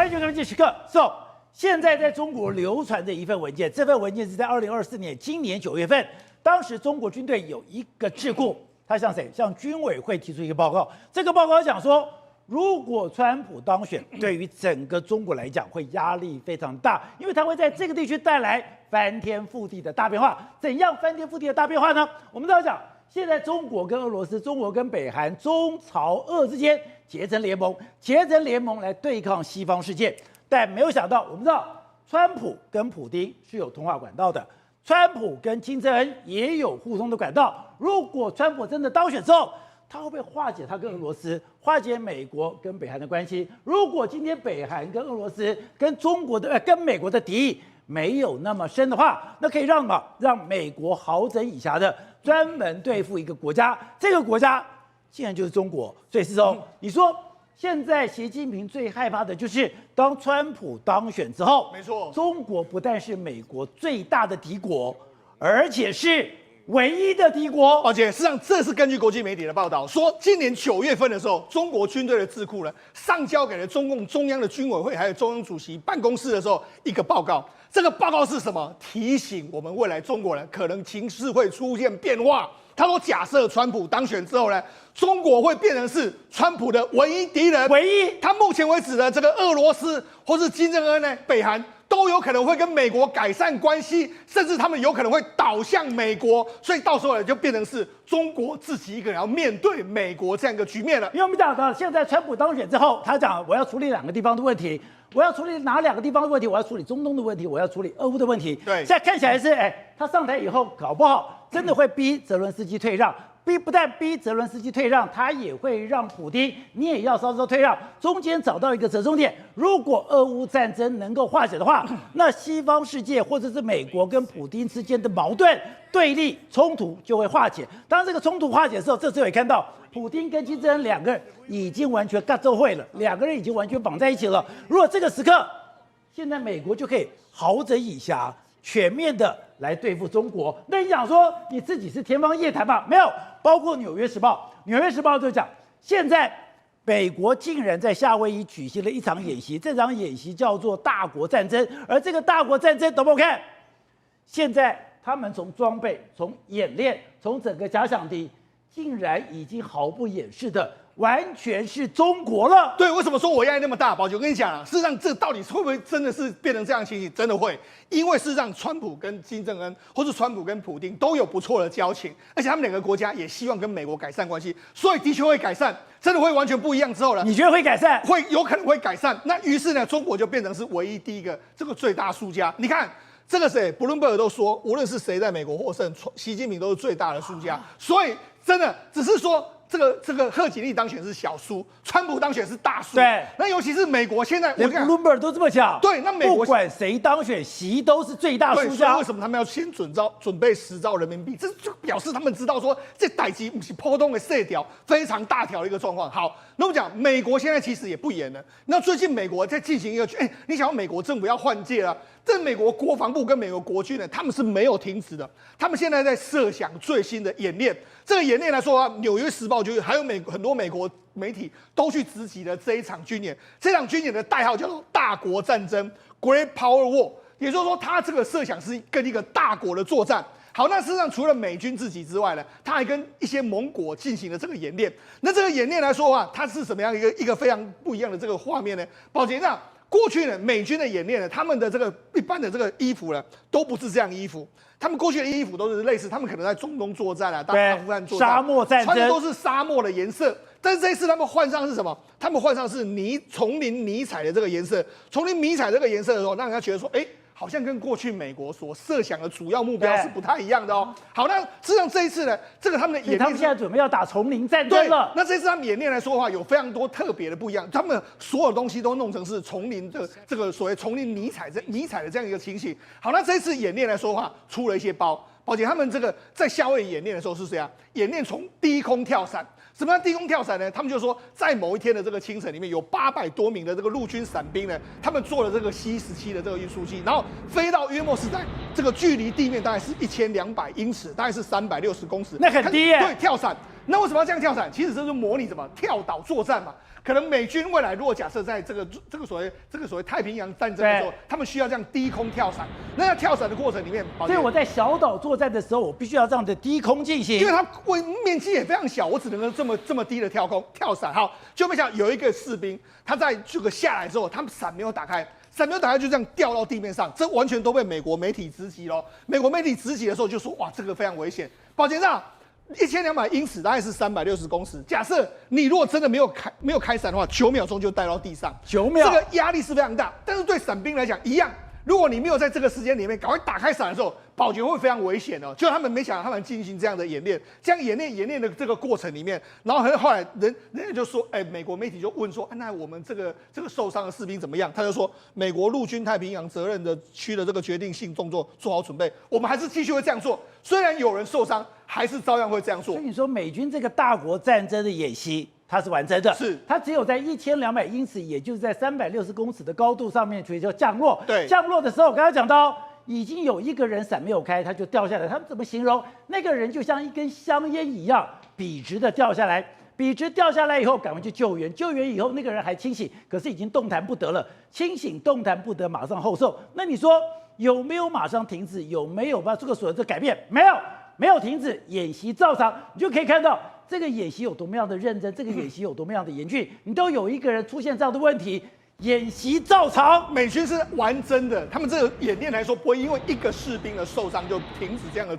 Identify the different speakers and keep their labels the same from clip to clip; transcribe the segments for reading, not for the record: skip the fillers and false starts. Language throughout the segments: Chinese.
Speaker 1: 欢迎收看《关键时刻》。现在在中国流传的一份文件，这份文件是在2024年今年9月份，当时中国军队有一个智库，他向谁？向军委会提出一个报告。这个报告讲说，如果川普当选，对于整个中国来讲会压力非常大，因为他会在这个地区带来翻天覆地的大变化。怎样翻天覆地的大变化呢？我们都要讲，现在中国跟俄罗斯、中国跟北韩、中朝俄之间结成联盟来对抗西方世界。但没有想到，我们知道，川普跟普丁是有通话管道的，川普跟金正恩也有互通的管道。如果川普真的当选之后，他会不会化解他跟俄罗斯、化解美国跟北韩的关系？如果今天北韩跟俄罗斯、跟中国的、跟美国的敌意没有那么深的话，那可以让什么？让美国好整以暇的专门对付一个国家，这个国家竟然就是中国。所以是说，你说现在习近平最害怕的就是当川普当选之后，
Speaker 2: 没错，
Speaker 1: 中国不但是美国最大的敌国，而且是唯一的敌国。
Speaker 2: 而且事实上，这是根据国际媒体的报道说，今年9月份的时候，中国军队的智库呢上交给了中共中央的军委会还有中央主席办公室的时候一个报告。这个报告是什么？提醒我们未来中国人可能情势会出现变化。他说，假设川普当选之后呢，中国会变成是川普的唯一敌人。
Speaker 1: 唯一，
Speaker 2: 他目前为止的这个俄罗斯或是金正恩呢，北韩都有可能会跟美国改善关系，甚至他们有可能会倒向美国，所以到时候呢，就变成是中国自己一个人要面对美国这样一个局面了。
Speaker 1: 因为我们讲到现在川普当选之后，他讲我要处理2个地方的问题，我要处理哪2个地方的问题？我要处理中东的问题，我要处理俄乌的问题。
Speaker 2: 对，
Speaker 1: 现在看起来是，他上台以后搞不好真的会逼泽伦斯基退让。不但逼泽伦斯基退让，他也会让普丁你也要稍稍退让，中间找到一个折中点。如果俄乌战争能够化解的话，那西方世界或者是美国跟普丁之间的矛盾、对立、冲突就会化解。当这个冲突化解的时候，这次也看到普丁跟金正恩2个人已经完全尬奏会了，2个人已经完全绑在一起了。如果这个时刻，现在美国就可以好整以暇，全面的来对付中国。那你讲说你自己是天方夜谭吗？没有，包括《纽约时报》，《纽约时报》就讲，现在美国竟然在夏威夷举行了一场演习，这场演习叫做大国战争。而这个大国战争，懂不懂看？现在他们从装备、从演练、从整个假想敌，竟然已经毫不掩饰的完全是中国了。
Speaker 2: 对，为什么说我压力那么大？宝姐，我跟你讲啊，事实上这到底会不会真的是变成这样的情形？真的会，因为事实上川普跟金正恩，或是川普跟普丁都有不错的交情，而且他们2个国家也希望跟美国改善关系，所以的确会改善，真的会完全不一样之后呢？
Speaker 1: 你觉得会改善？
Speaker 2: 会，有可能会改善。那于是呢，中国就变成是唯一第一个这个最大输家。你看。这个谁？布伦伯尔都说，无论是谁在美国获胜，习近平都是最大的输家。所以真的只是说，这个贺锦丽当选是小输，川普当选是大输。
Speaker 1: 对，
Speaker 2: 那尤其是美国现在，
Speaker 1: 连布伦伯尔都这么讲。
Speaker 2: 对，那美国
Speaker 1: 不管谁当选，习都是最大输家。
Speaker 2: 为什么他们要先准备10兆人民币？这就表示他们知道说，这代级不是波动的射条非常大条的一个状况。好，那我们讲美国现在其实也不严了。那最近美国在进行一个，你想要美国政府要换届了。这美国国防部跟美国国军呢，他们是没有停止的。他们现在在设想最新的演练。这个演练来说啊，《纽约时报》就还有很多美国媒体都去直击了这一场军演。这场军演的代号叫做“大国战争 ”（Great Power War），也就是说，它这个设想是跟一个大国的作战。好，那事实上除了美军自己之外呢，他还跟一些盟国进行了这个演练。那这个演练来说的话，它是什么样一个非常不一样的这个画面呢？宝杰长。过去呢，美军的演练呢，他们的这个一般的这个衣服呢，都不是这样衣服。他们过去的衣服都是类似，他们可能在中东作战啊，到阿富汗作战，
Speaker 1: 沙漠战争
Speaker 2: 穿的都是沙漠的颜色。但是这一次他们换上是什么？他们换上是丛林迷彩的这个颜色。丛林迷彩这个颜色的时候，让人家觉得说，好像跟过去美国所设想的主要目标是不太一样的哦。好，那事实上这一次呢，这个他们的演练，
Speaker 1: 他们现在准备要打丛林战争了。
Speaker 2: 那这次他们演练来说的话，有非常多特别的不一样，他们所有东西都弄成是丛林的这个所谓丛林迷彩的这样一个情形。好，那这一次演练来说的话，出了一些包。宝姐他们这个在夏威夷演练的时候是这样，演练从低空跳伞。什么叫低空跳伞呢？他们就说，在某一天的这个清晨里面，有800多名的这个陆军伞兵呢，他们坐了这个 C-17的这个运输机，然后飞到约莫是在这个距离地面大概是1200英尺，大概是360公尺，
Speaker 1: 那很低耶。
Speaker 2: 对，跳伞。那为什么要这样跳伞？其实这就是模拟什么跳岛作战嘛。可能美军未来如果假设在这个所谓太平洋战争的时候，他们需要这样低空跳伞。那在跳伞的过程里面，
Speaker 1: 所以我在小岛作战的时候，我必须要这样的低空进行，
Speaker 2: 因为它面积也非常小，我只能够这么低的跳伞。好，就没想到有一个士兵，他在这个下来之后，他们伞没有打开。伞没有打开就这样掉到地面上，这完全都被美国媒体直击咯。美国媒体直击的时候就说：“哇，这个非常危险。”保监长，1200英尺大概是360公尺。假设你如果真的没有开伞的话，9秒钟就带到地上
Speaker 1: ，9秒，
Speaker 2: 这个压力是非常大。但是对伞兵来讲一样，如果你没有在这个时间里面赶快打开伞的时候，保全会非常危险哦。就他们没想到他们进行这样的演练，这样演练的这个过程里面，然后后来人家就说，美国媒体就问说，那我们这个受伤的士兵怎么样？他就说，美国陆军太平洋责任的区的这个决定性动作做好准备，我们还是继续会这样做。虽然有人受伤，还是照样会这样做。
Speaker 1: 所以你说美军这个大国战争的演习，它是完整的，
Speaker 2: 是
Speaker 1: 它只有在1200英尺，也就是在360公尺的高度上面，所以就降落。
Speaker 2: 对，
Speaker 1: 降落的时候，我刚才讲到，已经有一个人伞没有开，他就掉下来。他们怎么形容？那个人就像一根香烟一样，笔直的掉下来。笔直掉下来以后，赶快去救援。救援以后，那个人还清醒，可是已经动弹不得了。清醒动弹不得，马上后受。那你说有没有马上停止？有没有把这个所谓的改变？没有，没有停止，演习照常。你就可以看到这个演习有多么样的认真，这个演习有多么样的严峻。你都有一个人出现这样的问题。演习照常，
Speaker 2: 美军是玩真的，他们这个演练来说，不会因为一个士兵的受伤就停止这样的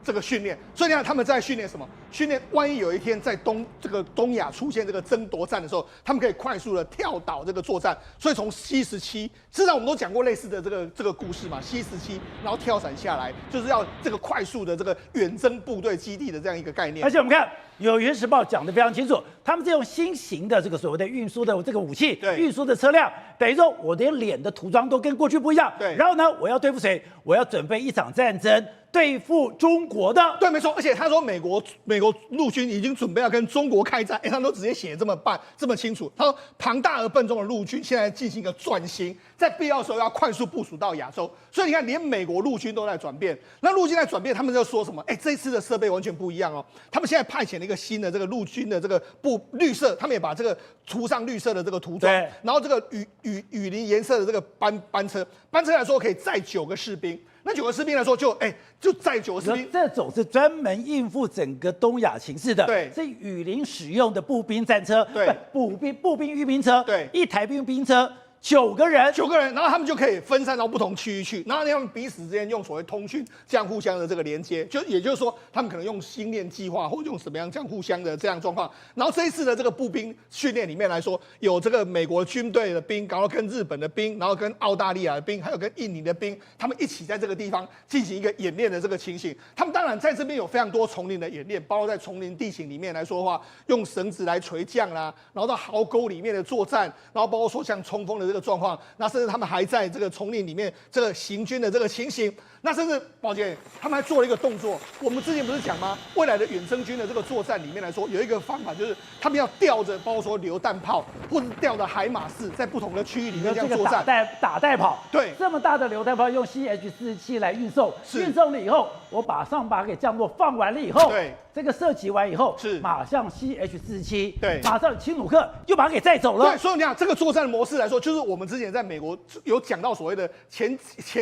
Speaker 2: 这个训练。所以你看他们在训练什么？训练万一有一天在东亚出现这个争夺战的时候，他们可以快速的跳岛这个作战。所以从 C-17，事实上我们都讲过类似的这个故事嘛 ，C-17，然后跳伞下来，就是要这个快速的这个远征部队基地的这样一个概念。
Speaker 1: 而且我们看《纽约时报》讲得非常清楚，他们是用新型的这个所谓的运输的这个武器，运输的车辆。等于说，我连脸的涂装都跟过去不一样。
Speaker 2: 对，
Speaker 1: 然后呢，我要对付谁？我要准备一场战争，对付中国的。
Speaker 2: 对，没错。而且他说，美国陆军已经准备要跟中国开战，他们都直接写这么清楚。他说，庞大而笨重的陆军现在进行一个转型，在必要的时候要快速部署到亚洲。所以你看，连美国陆军都在转变。那陆军在转变，他们就说什么？这一次的设备完全不一样哦。他们现在派遣了一个新的这个陆军的这个绿色，他们也把这个涂上绿色的这个涂装，然后这个雨林颜色的这个班车来说可以载9个士兵。那9个士兵来说就载9个士兵，
Speaker 1: 这种是专门应付整个东亚情势的，
Speaker 2: 对，
Speaker 1: 是雨林使用的步兵战车，
Speaker 2: 对，
Speaker 1: 步兵运兵车，
Speaker 2: 对，
Speaker 1: 一台步兵车。9个人，
Speaker 2: 然后他们就可以分散到不同区域去，然后他们彼此之间用所谓通讯这样互相的这个连接，也就是说，他们可能用星链计划或用什么样这样互相的这样状况。然后这一次的这个步兵训练里面来说，有这个美国军队的兵，然后跟日本的兵，然后跟澳大利亚的兵，还有跟印尼的兵，他们一起在这个地方进行一个演练的这个情形。他们当然在这边有非常多丛林的演练，包括在丛林地形里面来说的话，用绳子来垂降啦，然后到壕沟里面的作战，然后包括说像冲锋的这个状况，那甚至他们还在这个丛林里面这个行军的这个情形，那甚至宝姐他们还做了一个动作。我们之前不是讲吗？未来的远征军的这个作战里面来说，有一个方法就是他们要吊着，包括说榴弹炮或者吊着海马式，在不同的区域里面这样作战。
Speaker 1: 打带跑，
Speaker 2: 对，
Speaker 1: 这么大的榴弹炮用 CH-47来运送，运送了以后，我把给降落，放完了以后，
Speaker 2: 对。
Speaker 1: 这个射击完以后，
Speaker 2: 是
Speaker 1: 马上 CH-47，
Speaker 2: 对，
Speaker 1: 马上亲鲁克又把它给载走了。
Speaker 2: 对，所以你看这个作战的模式来说，就是我们之前在美国有讲到所谓的前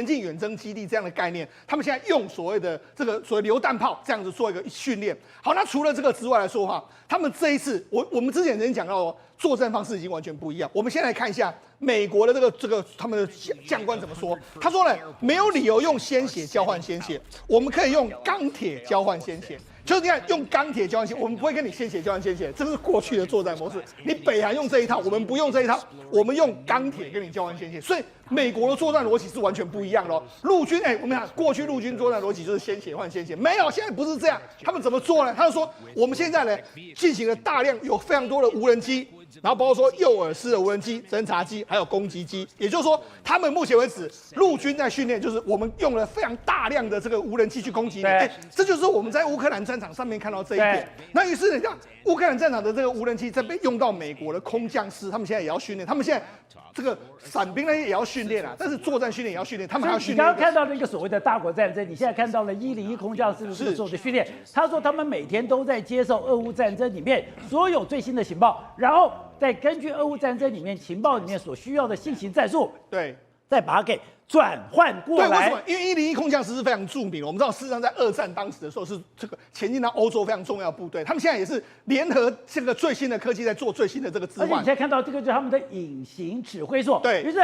Speaker 2: 进远征基地这样的概念，他们现在用所谓的这个所谓榴弹炮这样子做一个训练。好，那除了这个之外来说的话，他们这一次我们之前曾经讲到哦，作战方式已经完全不一样。我们先来看一下美国的这个他们的将官怎么说。他说呢，没有理由用鲜血交换鲜血，我们可以用钢铁交换鲜血。就是你看，用钢铁交换鲜血，我们不会跟你鲜血交换鲜血，这是过去的作战模式。你北韩用这一套，我们不用这一套，我们用钢铁跟你交换鲜血。所以美国的作战逻辑是完全不一样的哦。陆军，我们讲过去陆军作战逻辑就是鲜血换鲜血，没有，现在不是这样。他们怎么做呢？他就说，我们现在呢进行了大量有非常多的无人机。然后包括说诱饵式的无人机、侦察机，还有攻击机，也就是说，他们目前为止陆军在训练，就是我们用了非常大量的这个无人机去攻击你。这就是我们在乌克兰战场上面看到这一点。那于是你看，乌克兰战场的这个无人机在被用到美国的空降师，他们现在也要训练，他们现在这个伞兵呢也要训练啊，但是作战训练也要训练，他们还要训练。
Speaker 1: 你刚刚看到那个所谓的大国战争，你现在看到了101空降师的做的训练，他说他们每天都在接受俄乌战争里面所有最新的情报，然后再根据俄乌战争里面情报里面所需要的新型战术，
Speaker 2: 对，
Speaker 1: 再把它给转换过来。
Speaker 2: 对，为什么？因为101空降师是非常著名的，我们知道，事实上在二战当时的时候是这个前进到欧洲非常重要的部队，他们现在也是联合这个最新的科技在做最新的这个置换。
Speaker 1: 而且你现在看到这个就是他们的隐形指挥所，
Speaker 2: 对，
Speaker 1: 于是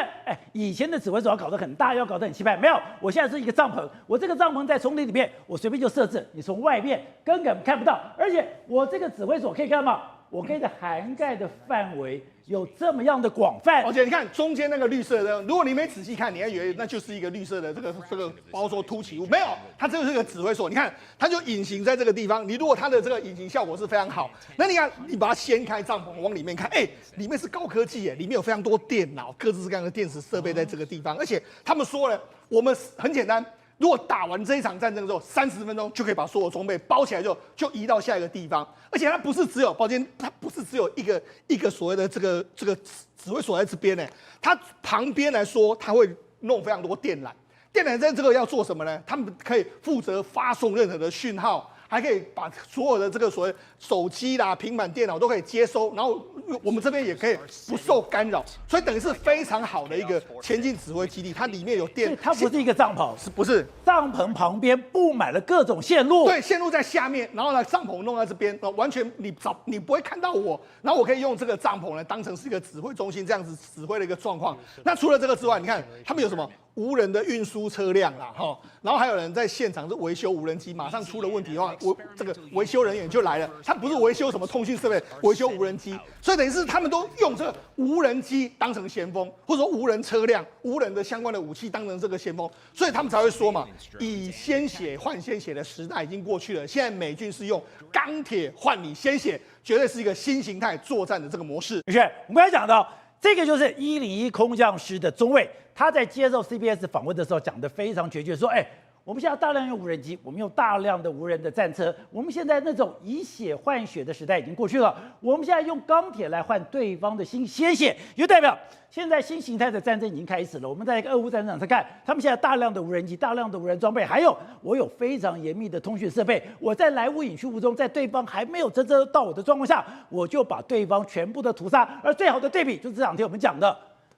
Speaker 1: 以前的指挥所要搞得很大，要搞得很气派，没有，我现在是一个帐篷，我这个帐篷在丛林里面，我随便就设置，你从外面根本看不到，而且我这个指挥所可以干嘛？我可以的涵盖的范围有这么样的广泛，
Speaker 2: 而且你看中间那个绿色的，如果你没仔细看，你还以为那就是一个绿色的这个包说凸起物，没有，它这就是个指挥所。你看，它就隐形在这个地方。你如果它的这个隐形效果是非常好，那你看你把它掀开帐篷往里面看，里面是高科技耶，里面有非常多电脑、各式各样的电子设备在这个地方，而且他们说了，我们很简单。如果打完这一场战争之后，30分钟就可以把所有装备包起来，就移到下一个地方。而且它不是只有，抱歉，它不是只有一个所谓的这个指挥所在这边呢，它旁边来说，它会弄非常多电缆。电缆在这个要做什么呢？他们可以负责发送任何的讯号。还可以把所有的这个所谓手机啦、平板电脑都可以接收，然后我们这边也可以不受干扰，所以等于是非常好的一个前进指挥基地。它里面有电，
Speaker 1: 它不是一个帐篷，
Speaker 2: 不是
Speaker 1: 帐篷旁边布满了各种线路，
Speaker 2: 对，线路在下面，然后呢帐篷弄在这边，完全你不会看到我，然后我可以用这个帐篷来当成是一个指挥中心，这样子指挥的一个状况。那除了这个之外，你看他们有什么？无人的运输车辆啦，然后还有人在现场是维修无人机，马上出了问题的话，这个维修人员就来了。他不是维修什么通讯设备，维修无人机，所以等于是他们都用这个无人机当成先锋，或者说无人车辆、无人的相关的武器当成这个先锋，所以他们才会说嘛，以鲜血换鲜血的时代已经过去了，现在美军是用钢铁换你鲜血，绝对是一个新形态作战的这个模式。
Speaker 1: 是，我们刚才讲到。这个就是101空降师的中尉，他在接受 CBS 访问的时候讲得非常决绝，说：“我们现在大量用无人机，我们用大量的无人的战车，我们现在那种以血换血的时代已经过去了，我们现在用钢铁来换对方的鲜血，就代表现在新形态的战争已经开始了。我们在一个俄乌战场上看，他们现在大量的无人机、大量的无人装备，还有我有非常严密的通讯设备，我在来无影去无踪，在对方还没有真正到我的状况下，我就把对方全部的屠杀。而最好的对比就是这两天我们讲的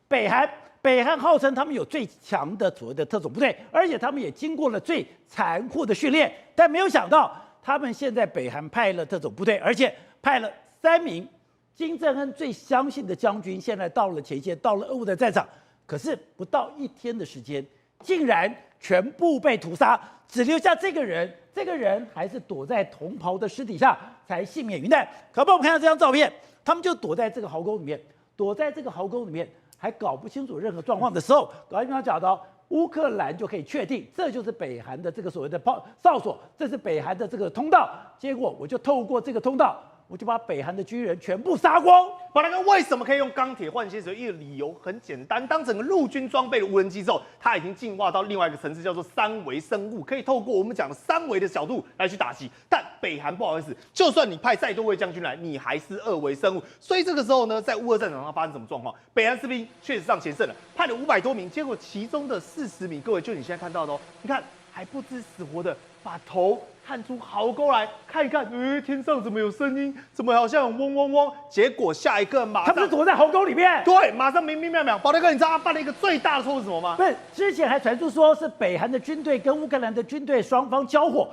Speaker 1: 北韩。”北韩号称他们有最强的所谓的特种部队，而且他们也经过了最残酷的训练，但没有想到他们现在北韩派了特种部队，而且派了3名金正恩最相信的将军，现在到了前线，到了俄乌的战场，可是不到1天的时间，竟然全部被屠杀，只留下这个人，这个人还是躲在同袍的尸体下才幸免于难。可不，我们看到这张照片，他们就躲在这个壕沟里面，躲在这个壕沟里面。还搞不清楚任何状况的时候，刚才讲到乌克兰就可以确定，这就是北韩的这个所谓的哨所，这是北韩的这个通道。结果我就透过这个通道，我就把北韩的军人全部杀光。
Speaker 3: 巴拉哥为什么可以用钢铁换鲜血？一个理由很简单，当整个陆军装备的无人机之后，它已经进化到另外一个层次，叫做3维生物，可以透过我们讲的3维的角度来去打击。但北韩不好意思，就算你派再多位将军来，你还是2维生物。所以这个时候呢，在乌俄战场上发生什么状况？北韩士兵确实上前线了，派了500多名，结果其中的40名，各位就你现在看到的哦，你看还不知死活的把头探出壕沟来看一看，天上怎么有声音？怎么好像有嗡嗡嗡？结果下一个马上
Speaker 1: 他们是躲在壕沟里面，
Speaker 3: 对，马上明明白白。宝大哥，你知道他犯了一个最大的错误是什么吗？
Speaker 1: 不是，之前还传出说是北韩的军队跟乌克兰的军队双方交火，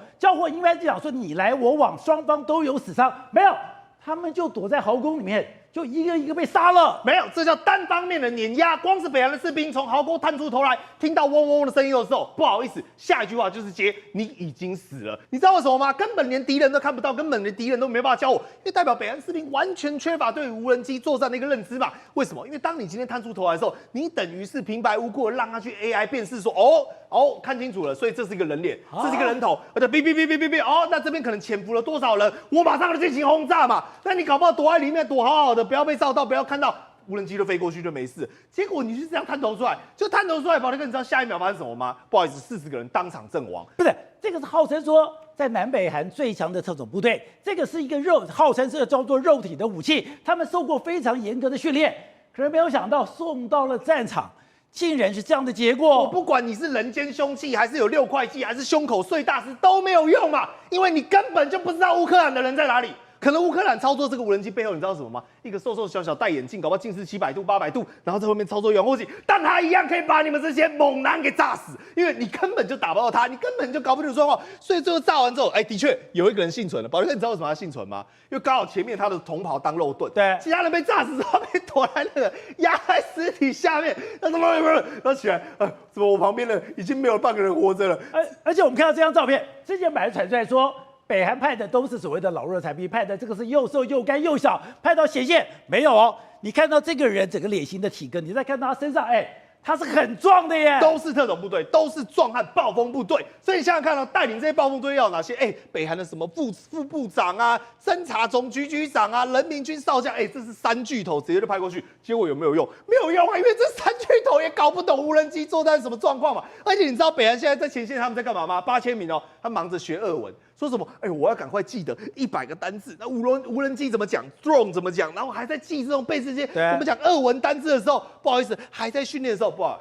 Speaker 1: 应该是讲说你来我往，双方都有死伤，没有，他们就躲在壕沟里面。就一个一个被杀了，
Speaker 3: 没有，这叫单方面的碾压。光是北韩的士兵从壕沟探出头来，听到嗡嗡的声音的时候，不好意思，下一句话就是接你已经死了。你知道为什么吗？根本连敌人都看不到，根本连敌人都没办法交火，因为代表北韩士兵完全缺乏对于无人机作战的一个认知嘛。为什么？因为当你今天探出头来的时候，你等于是平白无故的让他去 AI 辨识说，看清楚了，所以这是一个人脸，这是一个人头，而且哔哔哔哔哔哔，那这边可能潜伏了多少人，我马上就进行轰炸嘛。那你搞不好躲在里面躲好好的，不要被照到，不要看到无人机就飞过去就没事。结果你就这样探头出来，宝大哥，你知道下一秒发生什么吗？不好意思，40个人当场阵亡。
Speaker 1: 不是，这个是号称说在南北韩最强的特种部队，这个是一个号称是叫做肉体的武器，他们受过非常严格的训练。可可是没有想到送到了战场，竟然是这样的结
Speaker 3: 我
Speaker 1: 果。
Speaker 3: 不管你是人间凶器，还是有6块肌，还是胸口碎大石都没有用嘛，因为你根本就不知道乌克兰的人在哪里。可能乌克兰操作这个无人机背后，你知道什么吗？一个瘦瘦小小戴眼镜，搞不好近视700度、800度，然后在后面操作遥控器，但他一样可以把你们这些猛男给炸死，因为你根本就打不到他，你根本就搞不清楚状况。所以最后炸完之后，的确有一个人幸存了。宝哥，你知道为什么他幸存吗？因为刚好前面他的同袍当肉盾，
Speaker 1: 对，
Speaker 3: 其他人被炸死之后被躲在那个压在尸体下面，他怎么他起来，怎么我旁边的已经没有半个人活着了？
Speaker 1: 而且我们看到这张照片，之前本来传出来说。北韩派的都是所谓的老弱残兵，派的这个是又瘦又干又小，派到前线没有哦。你看到这个人整个脸型的体格，你再看到他身上，他是很壮的耶，
Speaker 3: 都是特种部队，都是壮汉暴风部队。所以你想想看到带领这些暴风部队要有哪些？北韩的什么副部长啊、侦察总局局长啊、人民军少将，这是3巨头，直接就派过去。结果有没有用？没有用啊，因为这3巨头也搞不懂无人机作战是什么状况嘛。而且你知道北韩现在在前线他们在干嘛吗？8000名哦，他忙着学俄文。说什么？我要赶快记得100个单字。那无人机怎么讲 ？drone 怎么讲？然后还在记这种背这些怎么讲俄文单字的时候，不好意思，还在训练的时候，不好，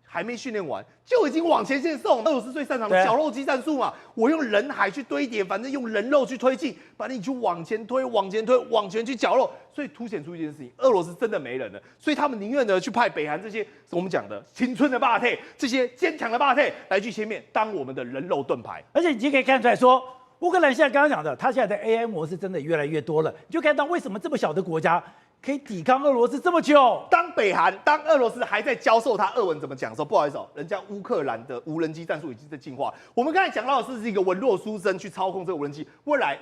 Speaker 3: 还没训练完就已经往前线送。俄罗斯最擅长的绞肉机战术嘛，我用人海去堆叠，反正用人肉去推进，把你去往前推，往前推，往前去绞肉。所以凸显出一件事情，俄罗斯真的没人了。所以他们宁愿呢去派北韩这些我们讲的青春的霸退，这些坚强的霸退来去前面当我们的人肉盾牌。
Speaker 1: 而且你就可以看出来说。乌克兰现在刚刚讲的，它现在的 AI 模式真的越来越多了，你就看到为什么这么小的国家可以抵抗俄罗斯这么久。
Speaker 3: 当俄罗斯还在教授他俄文怎么讲的时候，不好意思人家乌克兰的无人机战术已经在进化。我们刚才讲到的是一个文弱书生去操控这个无人机，未来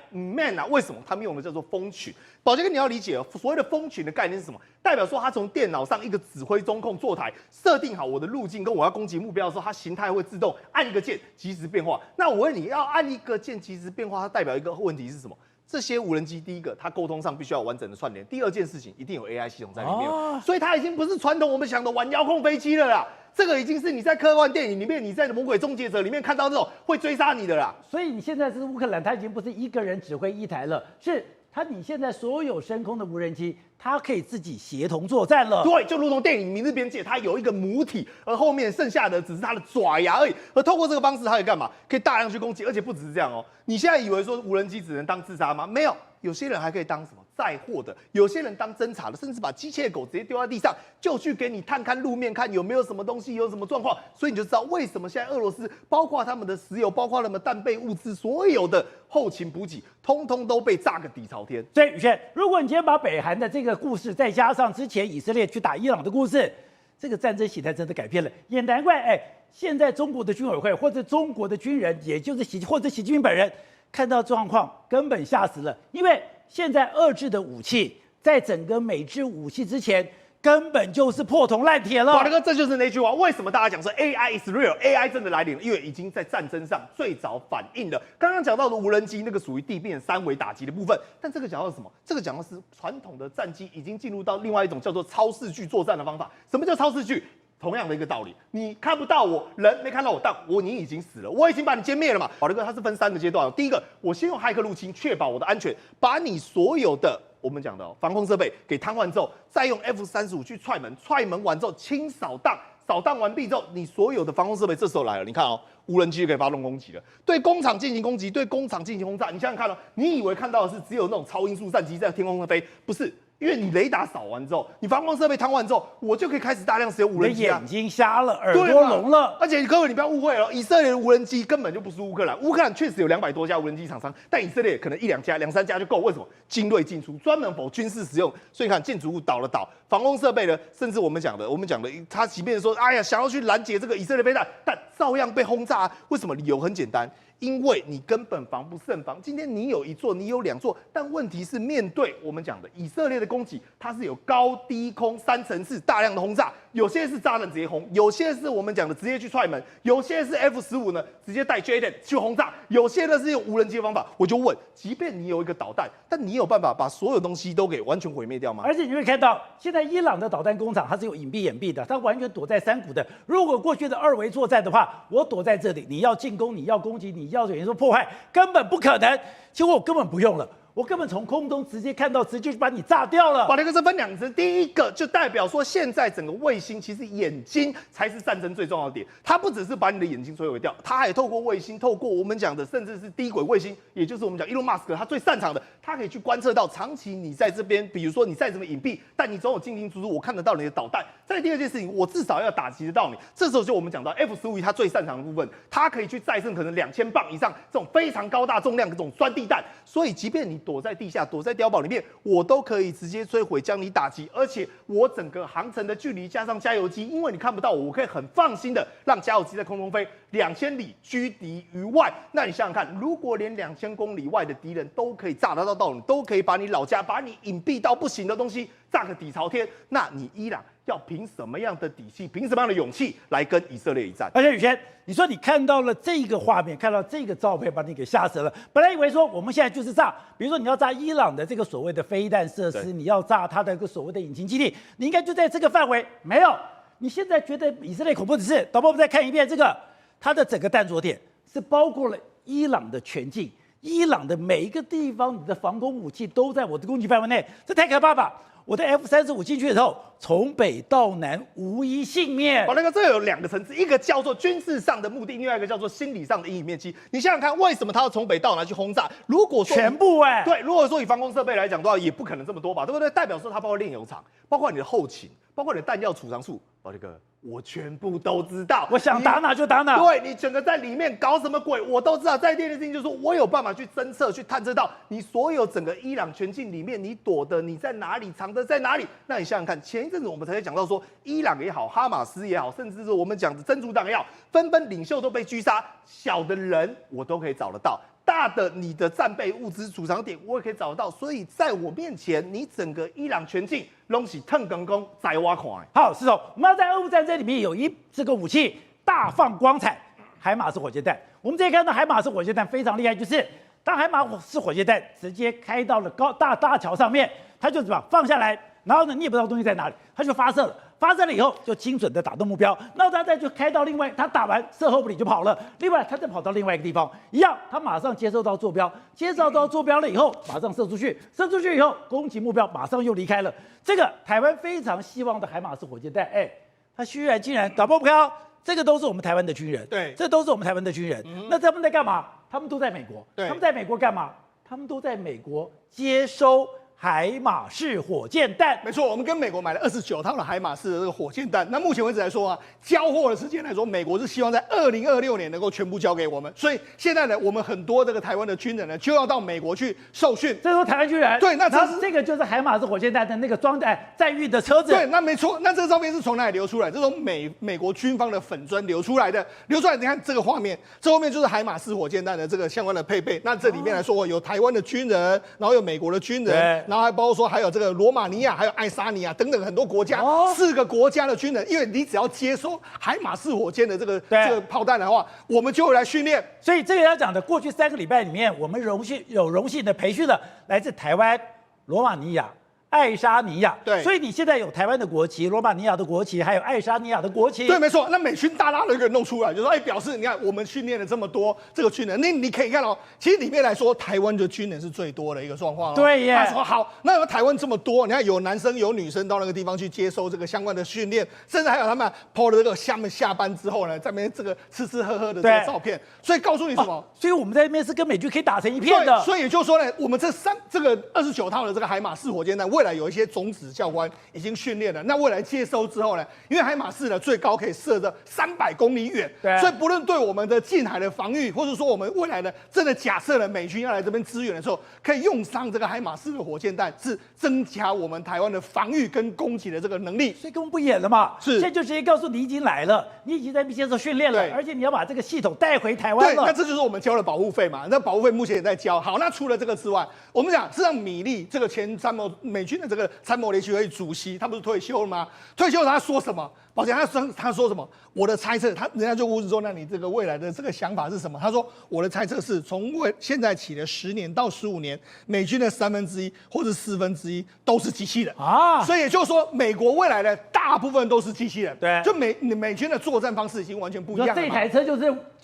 Speaker 3: 为什么他们用的叫做蜂群？宝杰哥，你要理解所谓的蜂群的概念是什么？代表说他从电脑上一个指挥中控座台设定好我的路径跟我要攻击目标的时候，它形态会自动按一个键即时变化。那我问你要按一个键即时变化，它代表一个问题是什么？这些无人机，第一个，它沟通上必须要有完整的串联；第二件事情，一定有 AI 系统在里面，所以它已经不是传统我们想的玩遥控飞机了啦。这个已经是你在科幻电影里面，你在《魔鬼终结者》里面看到那种会追杀你的啦。
Speaker 1: 所以你现在是乌克兰，它已经不是一个人指挥一台了，是你现在所有升空的无人机，它可以自己协同作战了。
Speaker 3: 对，就如同电影《明日边界》，它有一个母体，而后面剩下的只是它的爪牙而已。而透过这个方式，它可以干嘛？可以大量去攻击，而且不只是这样哦。你现在以为说无人机只能当自杀吗？没有，有些人还可以当什么载货的，有些人当侦察的，甚至把机械狗直接丢在地上，就去给你探看路面，看有没有什么东西，有什么状况。所以你就知道为什么现在俄罗斯，包括他们的石油，包括他们弹备物资，所有的后勤补给，通通都被炸个底朝天。
Speaker 1: 所以宇轩，如果你今天把北韩的这个故事，再加上之前以色列去打伊朗的故事，这个战争形态真的改变了，也难怪现在中国的军委会或者中国的军人，也就是习近平本人，看到状况根本吓死了，因为现在遏制的武器，在整个美制武器之前，根本就是破铜烂铁了。
Speaker 3: 宝哥，这就是那句话，为什么大家讲说 AI is real，AI 真的来临了？因为已经在战争上最早反应了。刚刚讲到的无人机，那个属于地面3维打击的部分，但这个讲到什么？这个讲的是传统的战机已经进入到另外一种叫做超视距作战的方法。什么叫超视距？同样的一个道理，你看不到我，人没看到我，但你已经死了，我已经把你歼灭了嘛。宝哥，它是分3个阶段。第一个，我先用骇客入侵，确保我的安全，把你所有的我们讲的防空设备给瘫痪之后，再用 F-35去踹门，踹门完之后清扫荡，扫荡完毕之后，你所有的防空设备这时候来了，你看无人机就可以发动攻击了，对工厂进行攻击，对工厂进行轰炸。你想想看你以为看到的是只有那种超音速战机在天空上飞，不是。因为你雷达扫完之后，你防空设备瘫痪之后，我就可以开始大量使用无人机。
Speaker 1: 眼睛瞎了，耳朵聋了。
Speaker 3: 而且各位，你不要误会了，以色列的无人机根本就不是乌克兰。乌克兰确实有200多家无人机厂商，但以色列可能1、2家、2、3家就够。为什么？精锐进出，专门否军事使用。所以你看，建筑物倒了倒，防空设备呢，甚至我们讲的，他即便说，哎呀，想要去拦截这个以色列飞弹，但照样被轰炸。为什么？理由很简单。因为你根本防不胜防。今天你有1座，你有2座，但问题是面对我们讲的以色列的攻击，它是有高低空3层次大量的轰炸，有些是炸弹直接轰，有些是我们讲的直接去踹门，有些是 F-15呢直接带 J-10 去轰炸，有些呢是用无人机的方法。我就问，即便你有一个导弹，但你有办法把所有东西都给完全毁灭掉吗？
Speaker 1: 而且你会看到，现在伊朗的导弹工厂它是有隐蔽掩蔽的，它完全躲在山谷的。如果过去的2维作战的话，我躲在这里，你要进攻，你要攻击，你要等于说破坏，根本不可能。结果我根本不用了，我根本从空中直接看到，直接就把你炸掉了。
Speaker 3: 宝雷哥这分两层，第一个就代表说，现在整个卫星其实眼睛才是战争最重要的点，它不只是把你的眼睛摧毁掉，它还透过卫星，透过我们讲的甚至是低轨卫星，也就是我们讲Elon Musk他最擅长的，他可以去观测到长期你在这边，比如说你再怎么隐蔽，但你总有进进出出，我看得到你的导弹。再第二件事情，我至少要打击得到你。这时候就我们讲到 F-15它最擅长的部分，它可以去再生可能2000磅以上这种非常高大重量的这种钻地弹，所以即便你躲在地下，躲在碉堡里面，我都可以直接摧毁将你打击，而且我整个航程的距离加上加油机，因为你看不到我，我可以很放心的让加油机在空中飞2000里居敌于外。那你想想看，如果连2000公里外的敌人都可以炸得到你，都可以把你老家、把你隐蔽到不行的东西炸个底朝天，那你伊朗要凭什么样的底气，凭什么样的勇气来跟以色列一战？
Speaker 1: 而且宇轩，你说你看到了这个画面，看到这个照片，把你给吓死了。本来以为说我们现在就是炸，比如说你要炸伊朗的这个所谓的飞弹设施，你要炸它的一个所谓的引擎基地，你应该就在这个范围。没有，你现在觉得以色列恐怖的是，导播我们再看一遍这个，它的整个弹着点是包括了伊朗的全境，伊朗的每一个地方，你的防空武器都在我的攻击范围内，这太可怕吧！我的 F-35进去的时候，从北到南无一幸免。
Speaker 3: 那个这有两个层次，一个叫做军事上的目的，另外一个叫做心理上的阴影面积。你想想看，为什么他要从北到南去轰炸？如果说
Speaker 1: 全部
Speaker 3: 对，如果说以防空设备来讲的话，也不可能这么多吧，对不对？代表说它包括炼油厂，包括你的后勤，包括你的弹药储藏处，宝力哥，我全部都知道。
Speaker 1: 我想打哪就打哪。
Speaker 3: 对，你整个在里面搞什么鬼，我都知道。再第二件事情就是说，我有办法去侦测、去探测到你所有整个伊朗全境里面，你躲的你在哪里，藏的在哪里。那你想想看，前一阵子我们才讲到说，伊朗也好，哈马斯也好，甚至是我们讲的真主党也好，纷纷领袖都被狙杀，小的人我都可以找得到。大的你的战备物资储藏点我也可以找得到，所以在我面前，你整个伊朗全境拢是腾更公在挖看。
Speaker 1: 好，石头，我们要在俄乌战争里面有这个武器大放光彩，海马斯火箭弹。我们这里看到海马斯火箭弹非常厉害，就是当海马斯火箭弹直接开到了大桥上面，它就怎么放下来，然后呢你也不知道东西在哪里，它就发射了。发射了以后就精准的打动目标，那它再就开到另外，它打完射后不理就跑了。另外，它再跑到另外一个地方，一样，它马上接收到坐标，接收到坐标了以后，马上射出去，射出去以后攻击目标，马上又离开了。这个台湾非常希望的海马斯火箭弹，它居然竟然搞不好，这个都是我们台湾的军人，
Speaker 2: 对，
Speaker 1: 这都是我们台湾的军人。那他们在干嘛？他们都在美国，
Speaker 2: 对，
Speaker 1: 他们在美国干嘛？他们都在美国接收海马式火箭弹。
Speaker 2: 没错，我们跟美国买了29套的海马式的这个火箭弹。那目前为止来说啊，交货的时间来说，美国是希望在2026年能够全部交给我们。所以现在呢，我们很多这个台湾的军人呢，就要到美国去受训。
Speaker 1: 这都是台湾军人。
Speaker 2: 对，那
Speaker 1: 这个就是海马式火箭弹的那个载运的车子。
Speaker 2: 对，那没错。那这个照片是从哪里流出来？这从美国军方的粉砖流出来的。流出来，你看这个画面，这后面就是海马式火箭弹的这个相关的配备。那这里面来说，有台湾的军人，然后有美国的军人，然后还包括说还有这个罗马尼亚、还有爱沙尼亚等等很多国家，4个国家的军人。因为你只要接收海马式火箭的这个炮弹的话，我们就会来训练。
Speaker 1: 所以这个要讲的，过去3个礼拜里面，我们有荣幸的培训了来自台湾、罗马尼亚、爱沙尼亚。
Speaker 2: 对，
Speaker 1: 所以你现在有台湾的国旗、罗马尼亚的国旗，还有爱沙尼亚的国旗。
Speaker 2: 对，没错。那美军大拉的一个弄出来，就说表示你看我们训练了这么多这个军人，你可以看到，其实里面来说，台湾的军人是最多的一个状况。
Speaker 1: 对耶。
Speaker 2: 他说好，那台湾这么多，你看有男生有女生到那个地方去接受这个相关的训练，甚至还有他们 PO 的这个他们下班之后呢，在那边这个吃吃喝喝的这个照片。所以告诉你什么？
Speaker 1: 所以我们在那边是跟美军可以打成一片的。
Speaker 2: 所以也就是说呢，我们这个29套的这个海马式火箭弹，未来有一些种子教官已经训练了。那未来接收之后呢，因为海马式呢最高可以射到300公里远，所以不论对我们的近海的防御，或者说我们未来呢真的假设了美军要来这边支援的时候，可以用上这个海马式的火箭弹，是增加我们台湾的防御跟攻击的这个能力。
Speaker 1: 所以根本不演了嘛，
Speaker 2: 是
Speaker 1: 现在就直接告诉你已经来了，你已经在接受训练了，而且你要把这个系统带回台湾了。
Speaker 2: 对，那这就是我们交的保护费嘛。那保护费目前也在交。好，那除了这个之外，我们讲是让米利这个前美军的这个参谋联席会主席，他不是退休了吗？退休他说什么？宝强他说什么？我的猜测，人家就问说，那你这个未来的这个想法是什么？他说我的猜测是从现在起的10年到15年，美军的1/3或者1/4都是机器人
Speaker 1: 啊，
Speaker 2: 所以也就是说，美国未来的大部分都是机器人。
Speaker 1: 对，
Speaker 2: 就美军的作战方式已经完全不一样了。
Speaker 1: 这台车就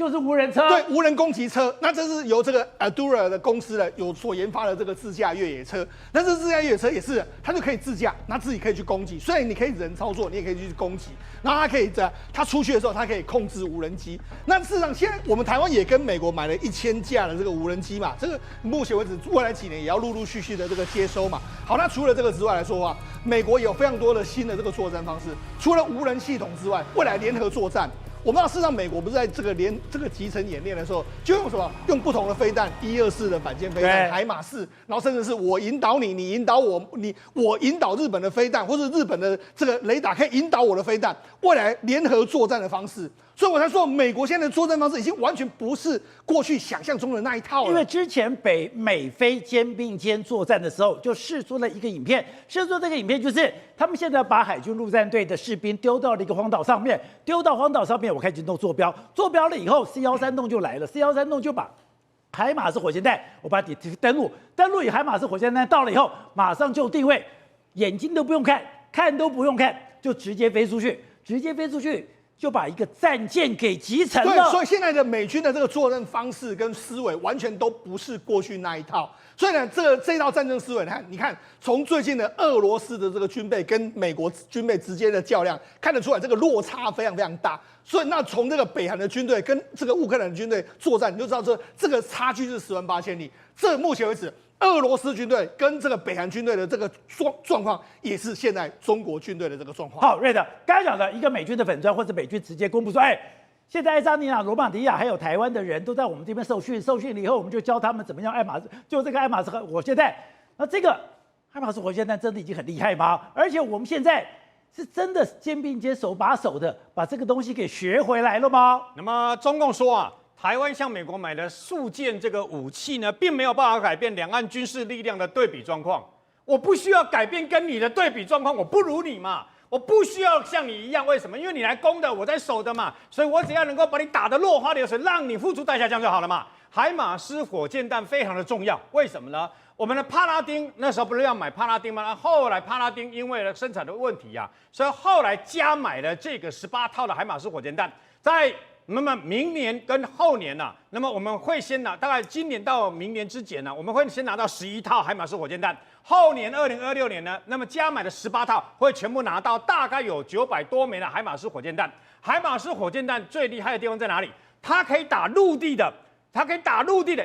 Speaker 1: 是无人车，
Speaker 2: 对，无人攻击车。那这是由这个 Adura 的公司的所研发的这个自驾越野车。那这自驾越野车也是，它就可以自驾，那自己可以去攻击。虽然你可以人操作，你也可以去攻击。然后它可以它出去的时候，它可以控制无人机。那事实上，现在我们台湾也跟美国买了1000架的这个无人机嘛，这个目前为止，未来几年也要陆续的这个接收嘛。好，那除了这个之外来说的话，美国有非常多的新的这个作战方式，除了无人系统之外，未来联合作战。我们知道，事实上，美国不是在这个集成演练的时候，就用什么？用不同的飞弹，124的反舰飞弹，海马式，然后甚至是我引导你，你引导我，我引导日本的飞弹，或者日本的这个雷达可以引导我的飞弹，未来联合作战的方式。所以我才说，美国现在的作战方式已经完全不是过去想象中的那一套了。
Speaker 1: 因为之前美非肩并肩作战的时候，就释出了一个影片，释出这个影片就是他们现在把海军陆战队的士兵丢到了一个荒岛上面，丢到荒岛上面，我开始弄坐标，坐标了以后，C13洞就来了，C13洞就把海马斯火箭弹，我把它登陆以海马斯火箭弹到了以后，马上就定位，眼睛都不用看，看都不用看，就直接飞出去，就把一个战舰给击沉了。
Speaker 2: 对，所以现在的美军的这个作战方式跟思维完全都不是过去那一套。所以呢，这一套战争思维，你看，从最近的俄罗斯的这个军备跟美国军备之间的较量，看得出来这个落差非常非常大。所以那从这个北韩的军队跟这个乌克兰的军队作战，你就知道这个差距是10万8千里。这目前为止，俄罗斯军队跟这个北韩军队的这个状况，也是现在中国军队的这个状况。
Speaker 1: 好，瑞德，刚才讲的一个美军的粉专或者美军直接公布说，现在爱沙尼亚、罗马尼亚还有台湾的人都在我们这边受训了以后，我们就教他们怎么样就这个爱马仕火箭弹。那这个爱马仕火箭弹真的已经很厉害吗？而且我们现在是真的肩并肩、手把手的把这个东西给学回来了吗？
Speaker 4: 那么中共说啊，台湾向美国买的数件这个武器呢，并没有办法改变两岸军事力量的对比状况。我不需要改变跟你的对比状况，我不如你嘛。我不需要像你一样，为什么？因为你来攻的，我在守的嘛，所以我只要能够把你打得落花流水，让你付出代价，这样就好了嘛。海马斯火箭弹非常的重要，为什么呢？我们的帕拉丁那时候不是要买帕拉丁吗？后来帕拉丁因为生产的问题啊，所以后来加买了这个18套的海马斯火箭弹，在那么明年跟后年呢，那么我们会先拿，大概今年到明年之前呢，我们会先拿到11套海马斯火箭弹。后年2026年呢，那么加买的18套会全部拿到，大概有900多枚的海马斯火箭弹。海马斯火箭弹最厉害的地方在哪里？它可以打陆地的，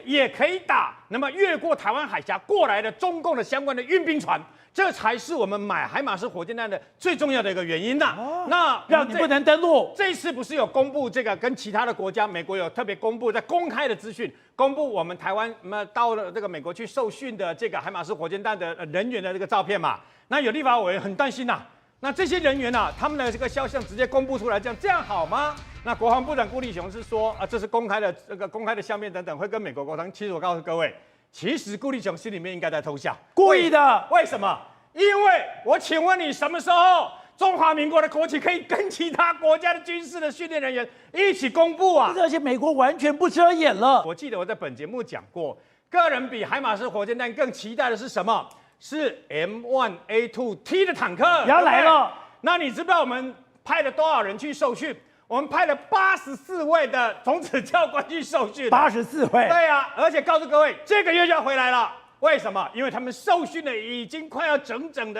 Speaker 4: 也可以打那么越过台湾海峡过来的中共的相关的运兵船。这才是我们买海马斯火箭弹的最重要的一个原因呐。那
Speaker 1: 让你不能登陆。
Speaker 4: 这次不是有公布这个跟其他的国家，美国有特别公布在公开的资讯，公布我们台湾到了这个美国去受训的这个海马斯火箭弹的人员的这个照片嘛。那有立法委员很担心呐。那这些人员啊，他们的这个肖像直接公布出来，这样好吗？那国防部长顾立雄是说这是公开的相片等等，会跟美国沟通。其实我告诉各位。其实顾立雄心里面应该在偷笑，
Speaker 1: 故意的。
Speaker 4: 为什么？因为我请问你，什么时候中华民国的国旗可以跟其他国家的军事的训练人员一起公布啊？
Speaker 1: 而且美国完全不遮掩了。
Speaker 4: 我记得我在本节目讲过，个人比海马斯火箭弹更期待的是什么？是 M1A2T 的坦克。
Speaker 1: 要来了。
Speaker 4: 那你知不知道我们派了多少人去受训？我们派了84位的种子教官去受训
Speaker 1: ，84位。
Speaker 4: 对啊，而且告诉各位，这个月就要回来了。为什么？因为他们受训了已经快要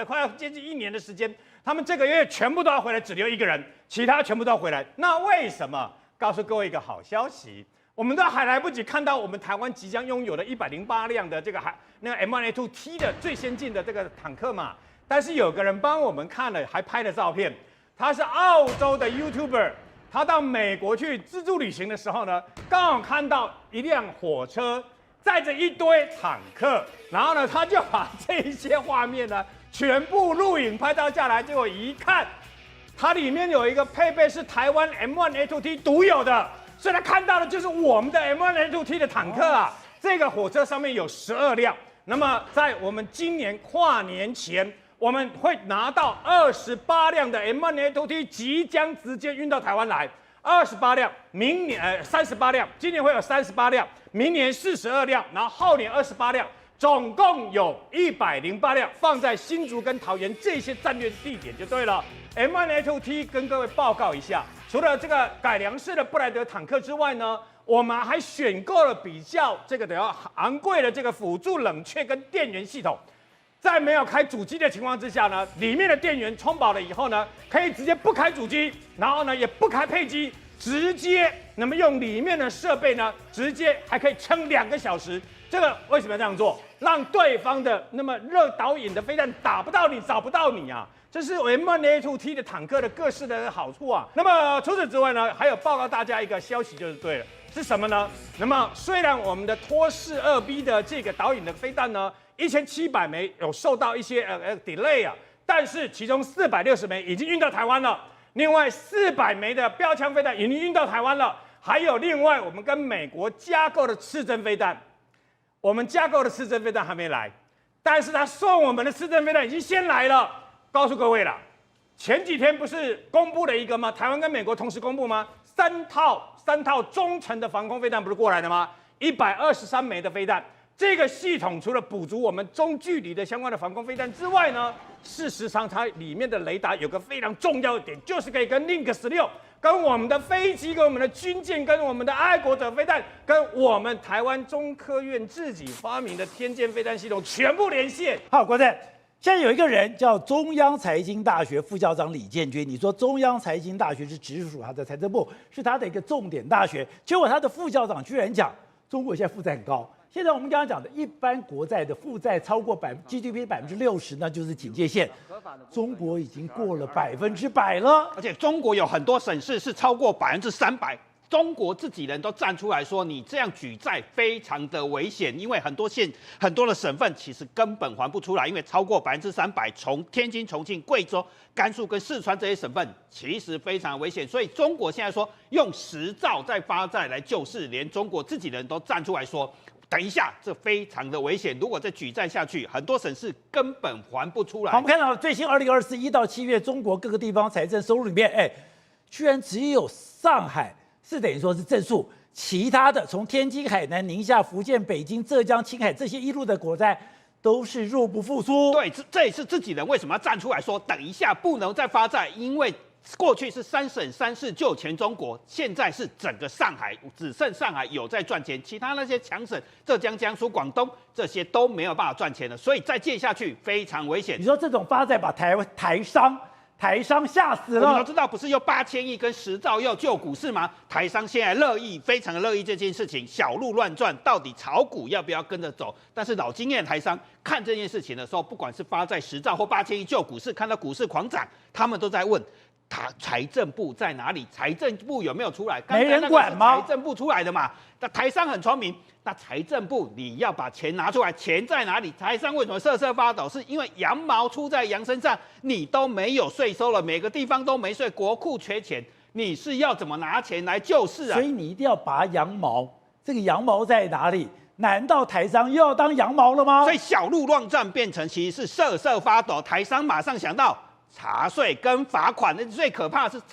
Speaker 4: 快要接近1年的时间，他们这个月全部都要回来，只留1个人，其他全部都要回来。那为什么？告诉各位一个好消息，我们都还来不及看到我们台湾即将拥有的108辆的这个M1A2T 的最先进的这个坦克嘛。但是有个人帮我们看了，还拍了照片，他是澳洲的 YouTuber。他到美国去自助旅行的时候呢，刚好看到一辆火车载着一堆坦克，然后呢，他就把这些画面呢全部录影拍照下来，结果一看，它里面有一个配备是台湾 M1A2T 独有的，所以他看到的就是我们的 M1A2T 的坦克啊。这个火车上面有12辆，那么在我们今年跨年前，我们会拿到28辆的 M1A2T 即将直接运到台湾来，28辆，明年38辆，今年会有38辆，明年42辆，然后后年28辆。总共有108辆放在新竹跟桃园这些战略地点就对了。M1A2T 跟各位报告一下，除了这个改良式的布莱德坦克之外呢，我们还选购了比较这个昂贵的这个辅助冷却跟电源系统。在没有开主机的情况之下呢，里面的电源充饱了以后呢，可以直接不开主机，然后呢也不开配机，直接那么用里面的设备呢，直接还可以撑2个小时。这个为什么要这样做？让对方的那么热导引的飞弹打不到你，找不到你啊！这是 M1A2T 的坦克的各式的好处啊。那么除此之外呢，还有报告大家一个消息就是对了，是什么呢？那么虽然我们的托式2B 的这个导引的飞弹呢，1700枚有受到一些delay 啊，但是其中460枚已经运到台湾了，另外400枚的标枪飞弹已经运到台湾了，还有另外我们跟美国加购的刺针飞弹。我们加购的刺针飞弹还没来，但是他送我们的刺针飞弹已经先来了。告诉各位了，前几天不是公布了一个吗？台湾跟美国同时公布吗？3套中程的防空飞弹不是过来的吗？123枚的飞弹，这个系统除了补足我们中距离的相关的防空飞弹之外呢，事实上它里面的雷达有个非常重要的点，就是可以跟 Link 16。跟我们的飞机、跟我们的军舰、跟我们的爱国者飞弹、跟我们台湾中科院自己发明的天剑飞弹系统全部连线。
Speaker 1: 好，国政，现在有一个人叫中央财经大学副校长李建军，你说中央财经大学是直属他的财政部，是他的一个重点大学，结果他的副校长居然讲中国现在负债很高。现在我们刚刚讲的，一般国债的负债超过GDP 60%，那就是警戒线。中国已经过了100%了，
Speaker 5: 而且中国有很多省市是超过300%。中国自己人都站出来说，你这样举债非常的危险，因为很多的省份其实根本还不出来，因为超过300%，从天津、重庆、贵州、甘肃跟四川这些省份其实非常危险，所以中国现在说用10兆在发债来救市，连中国自己人都站出来说。等一下，这非常的危险。如果再举债下去，很多省市根本还不出来。
Speaker 1: 好，我们看到最新2024 1到7月，中国各个地方财政收入里面，居然只有上海是等于说是正数，其他的从天津、海南、宁夏、福建、北京、浙江、青海这些一路的国债都是入不敷出。
Speaker 5: 对，这也是自己人为什么要站出来说，等一下不能再发债，因为。过去是3省3市救全中国，现在是整个上海，只剩上海有在赚钱，其他那些强省浙江、江苏、广东这些都没有办法赚钱了，所以再借下去非常危险。
Speaker 1: 你说这种发债把台商吓死了。
Speaker 5: 我们都知道，不是有8000亿跟10兆要救股市吗？台商现在非常乐意这件事情，小路乱赚，到底炒股要不要跟着走？但是老经验台商看这件事情的时候，不管是发债10兆或8000亿救股市，看到股市狂涨，他们都在问。财政部在哪里？财政部有没有出来？
Speaker 1: 没人管吗？
Speaker 5: 财政部出来的嘛。那台商很聪明，那财政部你要把钱拿出来，钱在哪里？台商为什么瑟瑟发抖？是因为羊毛出在羊身上，你都没有税收了，每个地方都没税，国库缺钱，你是要怎么拿钱来救市啊？
Speaker 1: 所以你一定要拔羊毛，这个羊毛在哪里？难道台商又要当羊毛了吗？
Speaker 5: 所以小路乱战变成其实是瑟瑟发抖，台商马上想到。查税跟罚款，最可怕的是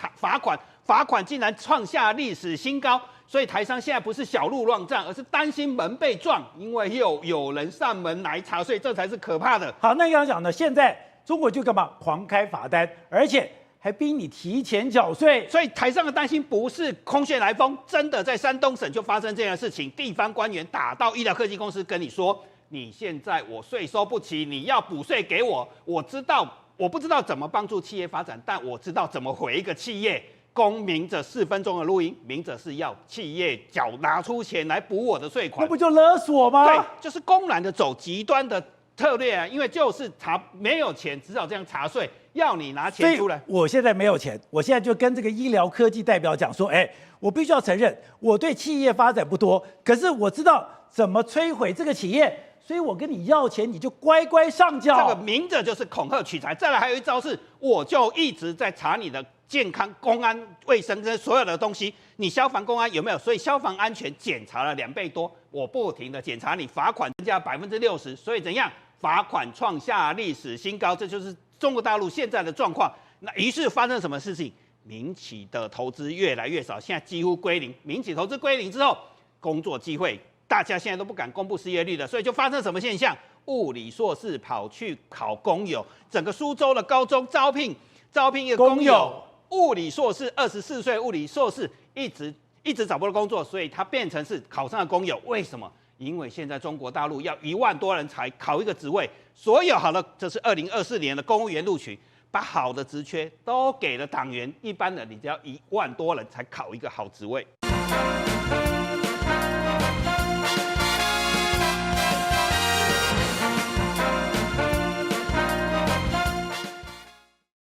Speaker 5: 罚款竟然创下历史新高，所以台商现在不是小路乱战，而是担心门被撞，因为又有人上门来查税，这才是可怕的。
Speaker 1: 好，那刚刚讲的，现在中国就干嘛？狂开罚单，而且还逼你提前缴税。
Speaker 5: 所以台上的担心不是空穴来风，真的在山东省就发生这样的事情，地方官员打到医疗科技公司跟你说，你现在我税收不齐，你要补税给我，我不知道怎么帮助企业发展，但我知道怎么回一个企业。公明着4分钟的录音，明着是要企业拿出钱来补我的税款，
Speaker 1: 那不就勒索吗？
Speaker 5: 对，就是公然的走极端的策略啊！因为就是没有钱，只好这样查税，要你拿钱出来。
Speaker 1: 我现在没有钱，我现在就跟这个医疗科技代表讲说，我必须要承认，我对企业发展不多，可是我知道怎么摧毁这个企业。所以我跟你要钱，你就乖乖上缴。
Speaker 5: 这个明着就是恐吓取财。再来还有一招是，我就一直在查你的健康、公安、卫生这所有的东西，你消防、公安有没有？所以消防安全检查了2倍多，我不停的检查你，罚款增加60%，所以怎样？罚款创下历史新高，这就是中国大陆现在的状况。那于是发生什么事情？民企的投资越来越少，现在几乎归零。民企投资归零之后，工作机会大家现在都不敢公布失业率了，所以就发生什么现象？物理硕士跑去考公有，整个苏州的高中招聘一个公有物理硕士，24岁物理硕士一直找不到工作，所以他变成是考上了公有。为什么？因为现在中国大陆要1万多人才考一个职位，所有好的，这是2024年的公务员录取，把好的职缺都给了党员，一般人你只要1万多人才考一个好职位。